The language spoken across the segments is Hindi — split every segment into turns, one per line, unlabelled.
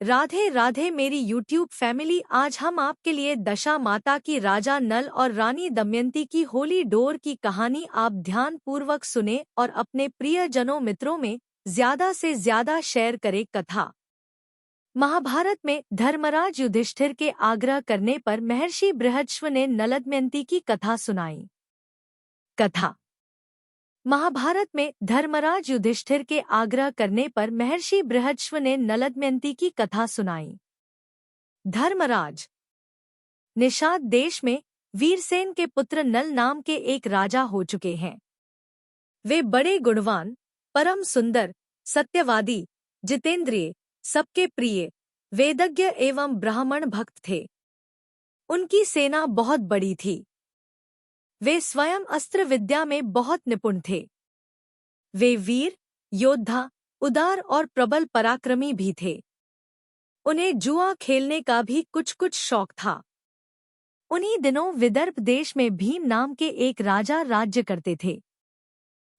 राधे राधे मेरी यूट्यूब फैमिली। आज हम आपके लिए दशा माता की राजा नल और रानी दमयंती की होली डोर की कहानी आप ध्यान पूर्वक सुने और अपने प्रियजनों मित्रों में ज्यादा से ज्यादा शेयर करें। कथा महाभारत में धर्मराज युधिष्ठिर के आग्रह करने पर महर्षि बृहस्पति ने नल दमयंती की कथा सुनाई। कथा महाभारत में धर्मराज युधिष्ठिर के आग्रह करने पर महर्षि बृहस्पति ने नल दमयंती की कथा सुनाई। धर्मराज निषाद देश में वीरसेन के पुत्र नल नाम के एक राजा हो चुके हैं। वे बड़े गुणवान, परम सुंदर, सत्यवादी, जितेंद्रिय, सबके प्रिय, वेदज्ञ एवं ब्राह्मण भक्त थे। उनकी सेना बहुत बड़ी थी। वे स्वयं अस्त्र विद्या में बहुत निपुण थे। वे वीर, योद्धा, उदार और प्रबल पराक्रमी भी थे। उन्हें जुआ खेलने का भी कुछ कुछ शौक था। उन्हीं दिनों विदर्भ देश में भीम नाम के एक राजा राज्य करते थे।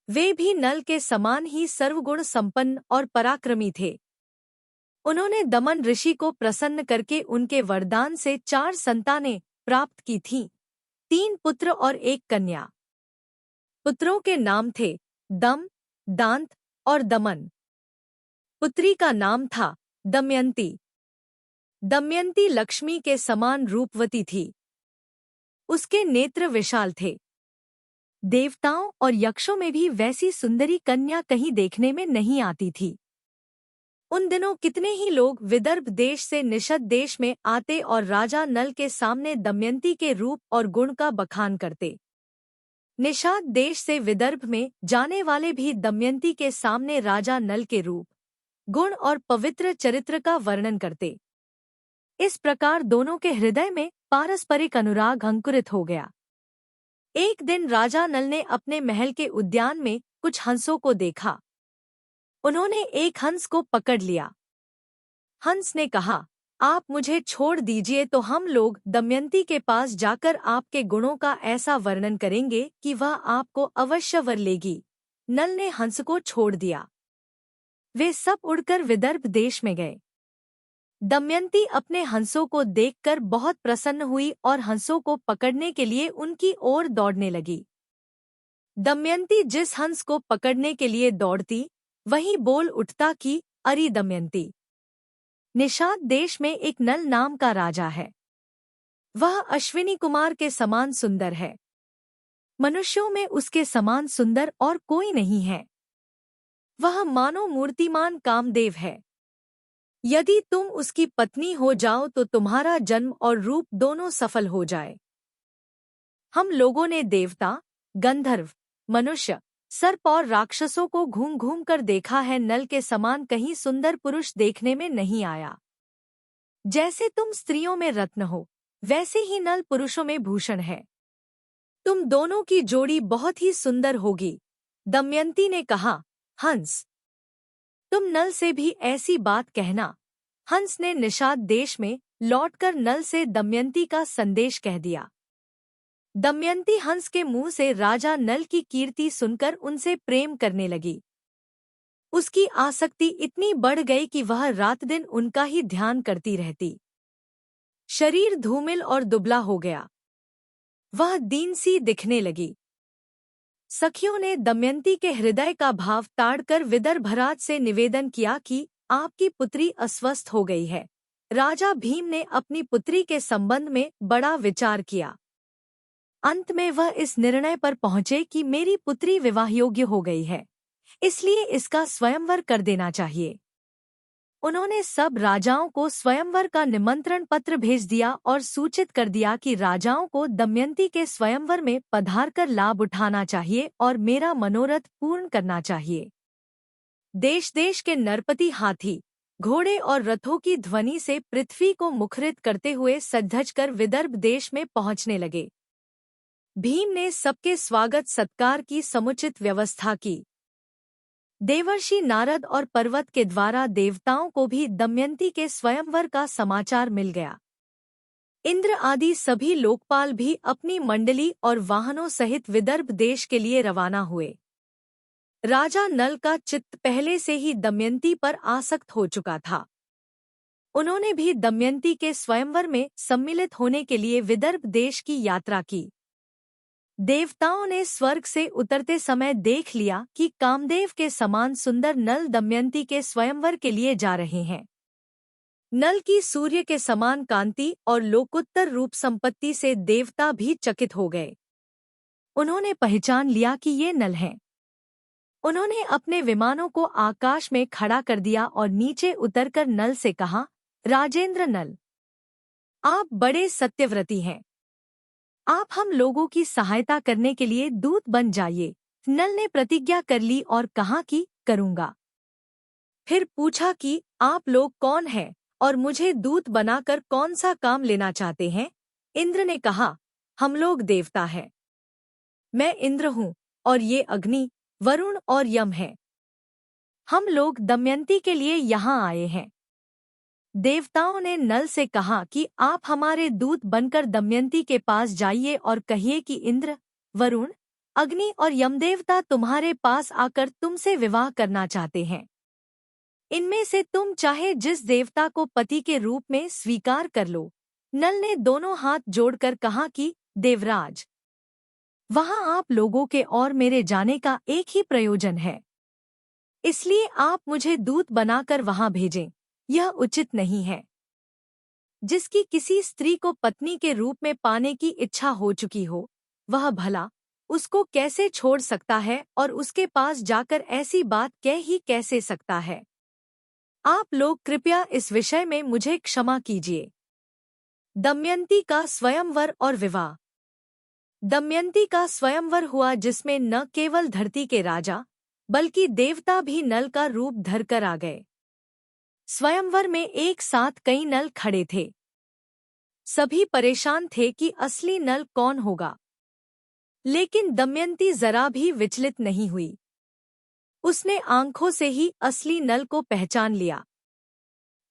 वे भी नल के समान ही सर्वगुण संपन्न और पराक्रमी थे। उन्होंने दमन ऋषि को प्रसन्न करके उनके वरदान से 4 संतानें प्राप्त की थीं, 3 पुत्र और 1 कन्या। पुत्रों के नाम थे दम, दांत और दमन। पुत्री का नाम था दमयंती। दमयंती लक्ष्मी के समान रूपवती थी। उसके नेत्र विशाल थे। देवताओं और यक्षों में भी वैसी सुंदरी कन्या कहीं देखने में नहीं आती थी। उन दिनों कितने ही लोग विदर्भ देश से निषद देश में आते और राजा नल के सामने दमयंती के रूप और गुण का बखान करते। निषाद देश से विदर्भ में जाने वाले भी दमयंती के सामने राजा नल के रूप, गुण और पवित्र चरित्र का वर्णन करते। इस प्रकार दोनों के हृदय में पारस्परिक अनुराग अंकुरित हो गया। एक दिन राजा नल ने अपने महल के उद्यान में कुछ हंसों को देखा। उन्होंने एक हंस को पकड़ लिया। हंस ने कहा, आप मुझे छोड़ दीजिए तो हम लोग दमयंती के पास जाकर आपके गुणों का ऐसा वर्णन करेंगे कि वह आपको अवश्य वर लेगी। नल ने हंस को छोड़ दिया। वे सब उड़कर विदर्भ देश में गए। दमयंती अपने हंसों को देखकर बहुत प्रसन्न हुई और हंसों को पकड़ने के लिए उनकी ओर दौड़ने लगी। दमयंती जिस हंस को पकड़ने के लिए दौड़ती, वही बोल उठता कि अरे दमयंती, निषाद देश में एक नल नाम का राजा है। वह अश्विनी कुमार के समान सुंदर है। मनुष्यों में उसके समान सुंदर और कोई नहीं है। वह मानो मूर्तिमान कामदेव है। यदि तुम उसकी पत्नी हो जाओ तो तुम्हारा जन्म और रूप दोनों सफल हो जाए। हम लोगों ने देवता, गंधर्व, मनुष्य, सर्प और राक्षसों को घूम घूम कर देखा है। नल के समान कहीं सुंदर पुरुष देखने में नहीं आया। जैसे तुम स्त्रियों में रत्न हो, वैसे ही नल पुरुषों में भूषण है। तुम दोनों की जोड़ी बहुत ही सुंदर होगी। दमयंती ने कहा, हंस, तुम नल से भी ऐसी बात कहना। हंस ने निषाद देश में लौटकर नल से दमयंती का संदेश कह दिया। दमयंती हंस के मुंह से राजा नल की कीर्ति सुनकर उनसे प्रेम करने लगी। उसकी आसक्ति इतनी बढ़ गई कि वह रात दिन उनका ही ध्यान करती रहती। शरीर धूमिल और दुबला हो गया। वह दीन सी दिखने लगी। सखियों ने दमयंती के हृदय का भाव ताड़कर विदर्भराज से निवेदन किया कि आपकी पुत्री अस्वस्थ हो गई है। राजा भीम ने अपनी पुत्री के संबंध में बड़ा विचार किया। अंत में वह इस निर्णय पर पहुंचे कि मेरी पुत्री विवाह योग्य हो गई है, इसलिए इसका स्वयंवर कर देना चाहिए। उन्होंने सब राजाओं को स्वयंवर का निमंत्रण पत्र भेज दिया और सूचित कर दिया कि राजाओं को दमयंती के स्वयंवर में पधारकर लाभ उठाना चाहिए और मेरा मनोरथ पूर्ण करना चाहिए। देश देश के नरपति हाथी, घोड़े और रथों की ध्वनि से पृथ्वी को मुखरित करते हुए सज-धज कर विदर्भ देश में पहुंचने लगे। भीम ने सबके स्वागत सत्कार की समुचित व्यवस्था की। देवर्षि नारद और पर्वत के द्वारा देवताओं को भी दमयंती के स्वयंवर का समाचार मिल गया। इंद्र आदि सभी लोकपाल भी अपनी मंडली और वाहनों सहित विदर्भ देश के लिए रवाना हुए। राजा नल का चित्त पहले से ही दमयंती पर आसक्त हो चुका था। उन्होंने भी दमयंती के स्वयंवर में सम्मिलित होने के लिए विदर्भ देश की यात्रा की। देवताओं ने स्वर्ग से उतरते समय देख लिया कि कामदेव के समान सुंदर नल दमयंती के स्वयंवर के लिए जा रहे हैं। नल की सूर्य के समान कांति और लोकोत्तर रूप संपत्ति से देवता भी चकित हो गए। उन्होंने पहचान लिया कि ये नल हैं। उन्होंने अपने विमानों को आकाश में खड़ा कर दिया और नीचे उतरकर नल से कहा, राजेंद्र नल, आप बड़े सत्यव्रती हैं। आप हम लोगों की सहायता करने के लिए दूत बन जाइए। नल ने प्रतिज्ञा कर ली और कहा कि करूंगा। फिर पूछा कि आप लोग कौन हैं और मुझे दूत बनाकर कौन सा काम लेना चाहते हैं? इंद्र ने कहा, हम लोग देवता हैं। मैं इंद्र हूँ और ये अग्नि, वरुण और यम हैं। हम लोग दमयंती के लिए यहाँ आए हैं। देवताओं ने नल से कहा कि आप हमारे दूत बनकर दमयंती के पास जाइए और कहिए कि इंद्र, वरुण, अग्नि और यमदेवता तुम्हारे पास आकर तुमसे विवाह करना चाहते हैं। इनमें से तुम चाहे जिस देवता को पति के रूप में स्वीकार कर लो। नल ने दोनों हाथ जोड़कर कहा कि देवराज, वहां आप लोगों के और मेरे जाने का एक ही प्रयोजन है, इसलिए आप मुझे दूत बनाकर वहां भेजें। यह उचित नहीं है। जिसकी किसी स्त्री को पत्नी के रूप में पाने की इच्छा हो चुकी हो, वह भला उसको कैसे छोड़ सकता है और उसके पास जाकर ऐसी बात कह ही कैसे सकता है? आप लोग कृपया इस विषय में मुझे क्षमा कीजिए। दमयंती का स्वयंवर और विवाह। दमयंती का स्वयंवर हुआ जिसमें न केवल धरती के राजा बल्कि देवता भी नल का रूप धरकर आ गए। स्वयंवर में एक साथ कई नल खड़े थे। सभी परेशान थे कि असली नल कौन होगा, लेकिन दमयंती जरा भी विचलित नहीं हुई। उसने आंखों से ही असली नल को पहचान लिया।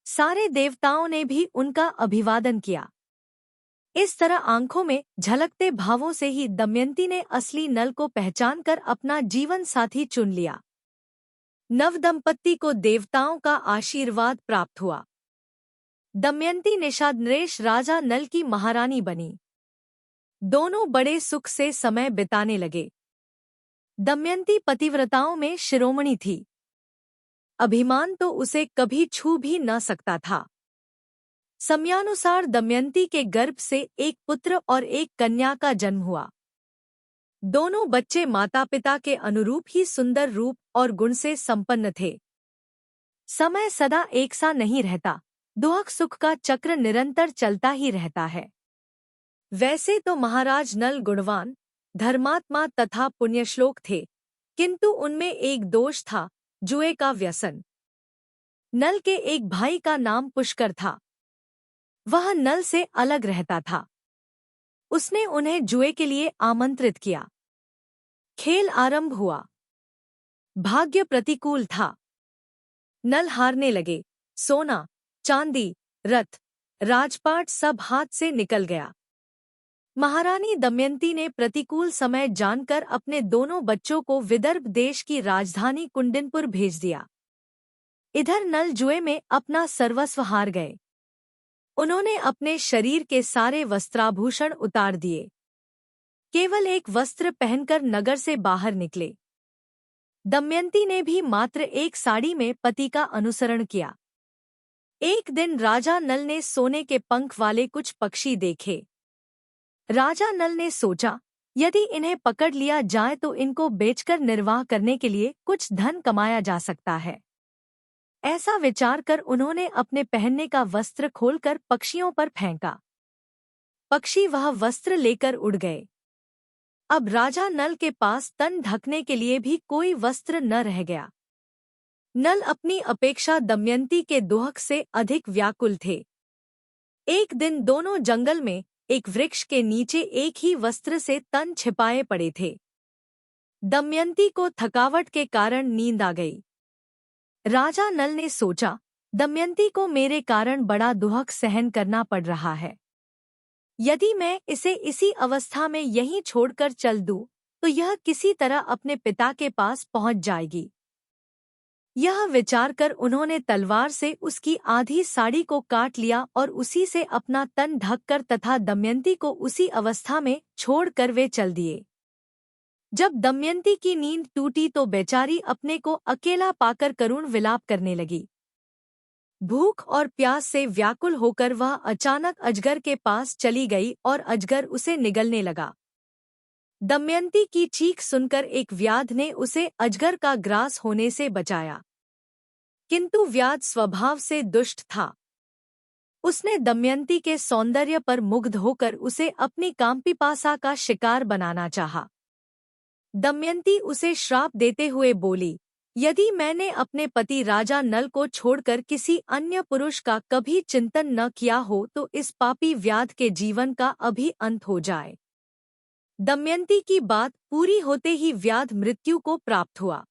सारे देवताओं ने भी उनका अभिवादन किया। इस तरह आंखों में झलकते भावों से ही दमयंती ने असली नल को पहचानकर अपना जीवन साथी चुन लिया। नवदंपति को देवताओं का आशीर्वाद प्राप्त हुआ। दमयंती निषादनरेश राजा नल की महारानी बनी। दोनों बड़े सुख से समय बिताने लगे। दमयंती पतिव्रताओं में शिरोमणि थी। अभिमान तो उसे कभी छू भी न सकता था। समयानुसार दमयंती के गर्भ से एक पुत्र और एक कन्या का जन्म हुआ। दोनों बच्चे माता पिता के अनुरूप ही सुंदर रूप और गुण से संपन्न थे। समय सदा एक सा नहीं रहता, दुख सुख का चक्र निरंतर चलता ही रहता है। वैसे तो महाराज नल गुणवान, धर्मात्मा तथा पुण्यश्लोक थे, किंतु उनमें एक दोष था, जुए का व्यसन। नल के एक भाई का नाम पुष्कर था। वह नल से अलग रहता था। उसने उन्हें जुए के लिए आमंत्रित किया। खेल आरंभ हुआ। भाग्य प्रतिकूल था। नल हारने लगे। सोना, चांदी, रथ, राजपाट सब हाथ से निकल गया। महारानी दमयंती ने प्रतिकूल समय जानकर अपने दोनों बच्चों को विदर्भ देश की राजधानी कुंडिनपुर भेज दिया। इधर नल जुए में अपना सर्वस्व हार गए। उन्होंने अपने शरीर के सारे वस्त्राभूषण उतार दिए। केवल एक वस्त्र पहनकर नगर से बाहर निकले। दमयंती ने भी मात्र एक साड़ी में पति का अनुसरण किया। एक दिन राजा नल ने सोने के पंख वाले कुछ पक्षी देखे। राजा नल ने सोचा, यदि इन्हें पकड़ लिया जाए तो इनको बेचकर निर्वाह करने के लिए कुछ धन कमाया जा सकता है। ऐसा विचार कर उन्होंने अपने पहनने का वस्त्र खोलकर पक्षियों पर फेंका। पक्षी वह वस्त्र लेकर उड़ गए। अब राजा नल के पास तन ढकने के लिए भी कोई वस्त्र न रह गया। नल अपनी अपेक्षा दमयंती के दुख से अधिक व्याकुल थे। एक दिन दोनों जंगल में एक वृक्ष के नीचे एक ही वस्त्र से तन छिपाए पड़े थे। दमयंती को थकावट के कारण नींद आ गई। राजा नल ने सोचा, दमयंती को मेरे कारण बड़ा दुख सहन करना पड़ रहा है। यदि मैं इसे इसी अवस्था में यहीं छोड़कर चल दूं, तो यह किसी तरह अपने पिता के पास पहुंच जाएगी। यह विचार कर उन्होंने तलवार से उसकी आधी साड़ी को काट लिया और उसी से अपना तन ढककर तथा दमयंती को उसी अवस्था में छोड़कर वे चल दिए। जब दमयंती की नींद टूटी तो बेचारी अपने को अकेला पाकर करुण विलाप करने लगी। भूख और प्यास से व्याकुल होकर वह अचानक अजगर के पास चली गई और अजगर उसे निगलने लगा। दमयंती की चीख सुनकर एक व्याध ने उसे अजगर का ग्रास होने से बचाया, किंतु व्याध स्वभाव से दुष्ट था। उसने दमयंती के सौंदर्य पर मुग्ध होकर उसे अपनी कामपिपासा का शिकार बनाना चाहा। दमयंती उसे श्राप देते हुए बोली, यदि मैंने अपने पति राजा नल को छोड़कर किसी अन्य पुरुष का कभी चिंतन न किया हो तो इस पापी व्याध के जीवन का अभी अंत हो जाए। दमयंती की बात पूरी होते ही व्याध मृत्यु को प्राप्त हुआ।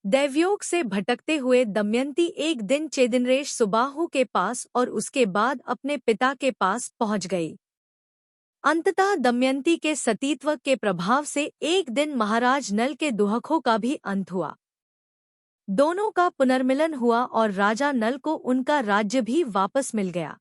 दैवयोग से भटकते हुए दमयंती एक दिन चेदिनरेश सुबाहु के पास और उसके बाद अपने पिता के पास पहुंच गई। अंततः दमयंती के सतीत्व के प्रभाव से एक दिन महाराज नल के दुहकों का भी अंत हुआ। दोनों का पुनर्मिलन हुआ और राजा नल को उनका राज्य भी वापस मिल गया।